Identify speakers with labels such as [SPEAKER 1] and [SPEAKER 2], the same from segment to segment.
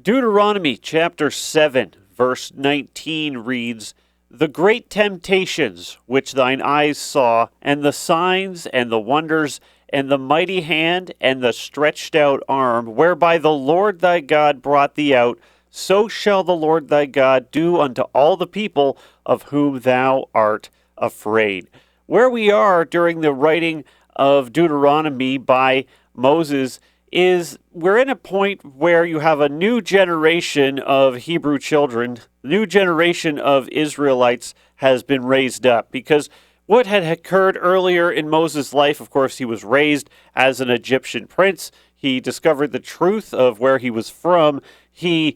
[SPEAKER 1] Deuteronomy chapter 7, verse 19 reads, "The great temptations which thine eyes saw, and the signs and the wonders, and the mighty hand and the stretched out arm, whereby the Lord thy God brought thee out, so shall the Lord thy God do unto all the people of whom thou art afraid." Where we are during the writing of Deuteronomy by Moses is we're in a point where you have a new generation of Hebrew children, new generation of Israelites has been raised up, because what had occurred earlier in Moses' life, of course, he was raised as an Egyptian prince. He discovered the truth of where he was from. He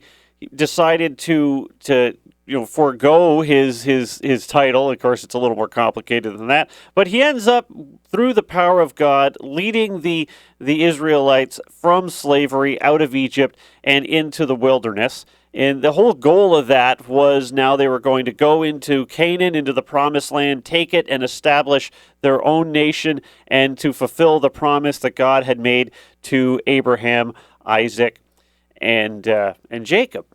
[SPEAKER 1] decided to forego his title. Of course, it's a little more complicated than that. But he ends up, through the power of God, leading the Israelites from slavery out of Egypt and into the wilderness. And the whole goal of that was now they were going to go into Canaan, into the promised land, take it and establish their own nation, and to fulfill the promise that God had made to Abraham, Isaac, and Jacob.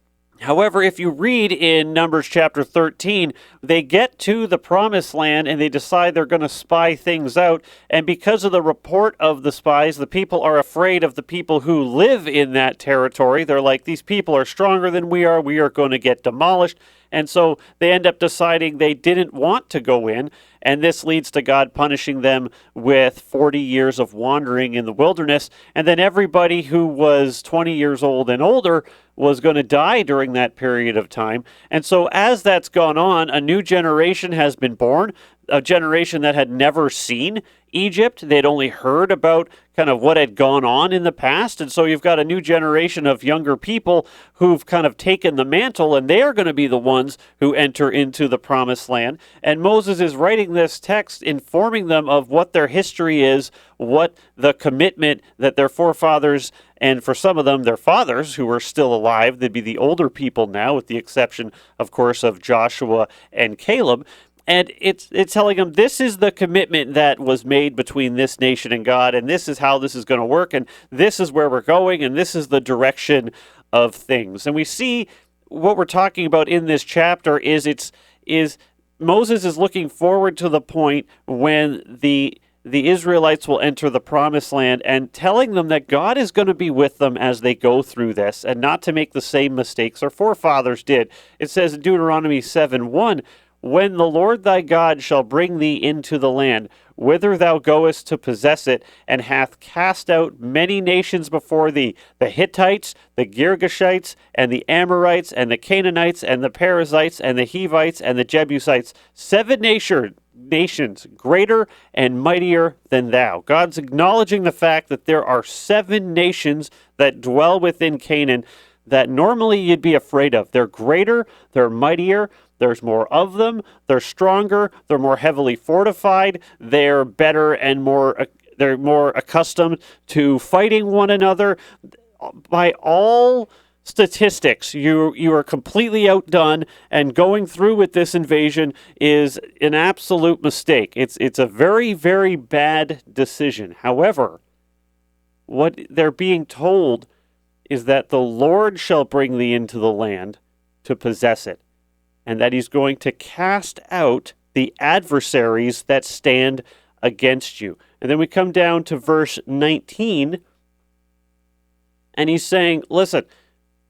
[SPEAKER 1] However, if you read in Numbers chapter 13, they get to the promised land and they decide they're going to spy things out. And because of the report of the spies, the people are afraid of the people who live in that territory. They're like, these people are stronger than we are going to get demolished. And so they end up deciding they didn't want to go in. And this leads to God punishing them with 40 years of wandering in the wilderness. And then everybody who was 20 years old and older was going to die during that period of time. And so as that's gone on, a new generation has been born, a generation that had never seen Egypt. They'd only heard about kind of what had gone on in the past. And so you've got a new generation of younger people who've kind of taken the mantle, and they are going to be the ones who enter into the promised land. And Moses is writing this text, informing them of what their history is, what the commitment that their forefathers, and for some of them, their fathers who are still alive, they'd be the older people now, with the exception, of course, of Joshua and Caleb. And it's telling them this is the commitment that was made between this nation and God, and this is how this is going to work, and this is where we're going, and this is the direction of things. And we see what we're talking about in this chapter is Moses is looking forward to the point when the Israelites will enter the promised land, and telling them that God is going to be with them as they go through this, and not to make the same mistakes their forefathers did. It says in Deuteronomy 7:1, "When the Lord thy God shall bring thee into the land, whither thou goest to possess it, and hath cast out many nations before thee, the Hittites, the Girgashites, and the Amorites, and the Canaanites, and the Perizzites, and the Hivites, and the Jebusites, 7 nations greater and mightier than thou." God's acknowledging the fact that there are 7 nations that dwell within Canaan that normally you'd be afraid of. They're greater, they're mightier, there's more of them, they're stronger, they're more heavily fortified, they're better and they're more accustomed to fighting one another. By all statistics, you are completely outdone, and going through with this invasion is an absolute mistake. It's a very, very bad decision. However, what they're being told is that the Lord shall bring thee into the land to possess it, and that he's going to cast out the adversaries that stand against you. And then we come down to verse 19, and he's saying, listen,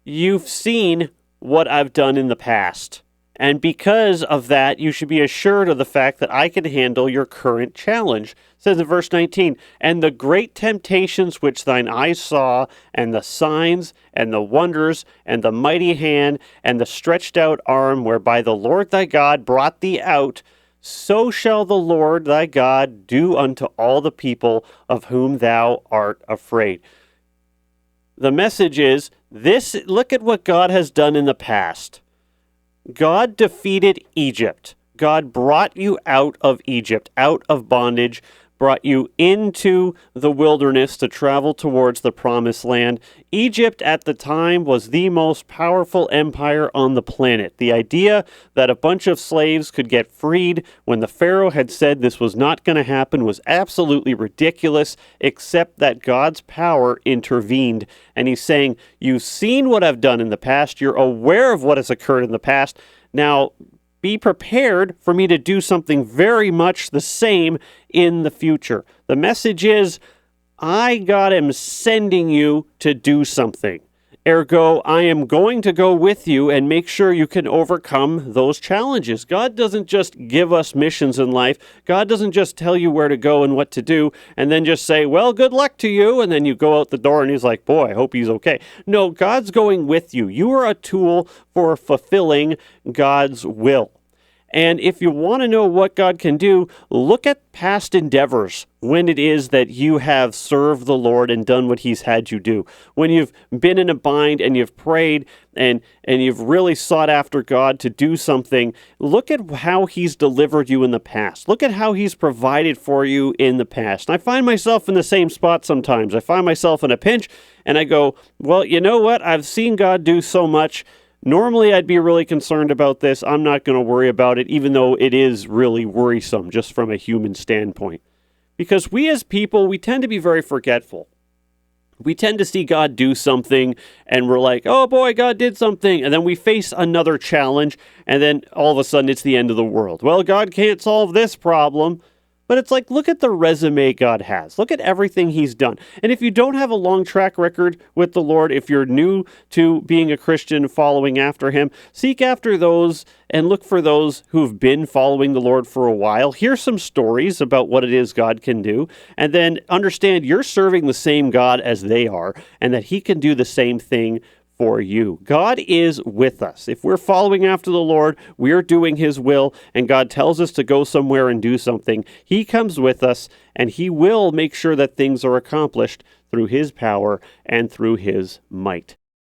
[SPEAKER 1] you've seen what I've done in the past, and because of that, you should be assured of the fact that I can handle your current challenge. It says in verse 19, "And the great temptations which thine eyes saw, and the signs, and the wonders, and the mighty hand, and the stretched out arm, whereby the Lord thy God brought thee out, so shall the Lord thy God do unto all the people of whom thou art afraid." The message is, look at what God has done in the past. God defeated Egypt. God brought you out of Egypt, out of bondage, brought you into the wilderness to travel towards the promised land. Egypt at the time was the most powerful empire on the planet. The idea that a bunch of slaves could get freed when the Pharaoh had said this was not going to happen was absolutely ridiculous, except that God's power intervened. And he's saying, you've seen what I've done in the past. You're aware of what has occurred in the past. Now, be prepared for me to do something very much the same in the future. The message is, God am sending you to do something. Ergo, I am going to go with you and make sure you can overcome those challenges. God doesn't just give us missions in life. God doesn't just tell you where to go and what to do and then just say, well, good luck to you. And then you go out the door and he's like, boy, I hope he's okay. No, God's going with you. You are a tool for fulfilling God's will. And if you want to know what God can do, look at past endeavors when it is that you have served the Lord and done what he's had you do. When you've been in a bind and you've prayed and you've really sought after God to do something, look at how he's delivered you in the past. Look at how he's provided for you in the past. And I find myself in the same spot sometimes. I find myself in a pinch and I go, well, you know what? I've seen God do so much. Normally, I'd be really concerned about this. I'm not going to worry about it, even though it is really worrisome just from a human standpoint. Because we as people, we tend to be very forgetful. We tend to see God do something, and we're like, oh boy, God did something. And then we face another challenge, and then all of a sudden it's the end of the world. Well, God can't solve this problem. But it's like, look at the resume God has. Look at everything he's done. And if you don't have a long track record with the Lord, if you're new to being a Christian, following after him, seek after those and look for those who've been following the Lord for a while. Hear some stories about what it is God can do, and then understand you're serving the same God as they are, and that he can do the same thing for you. God is with us. If we're following after the Lord, we're doing his will, and God tells us to go somewhere and do something, he comes with us, and he will make sure that things are accomplished through his power and through his might.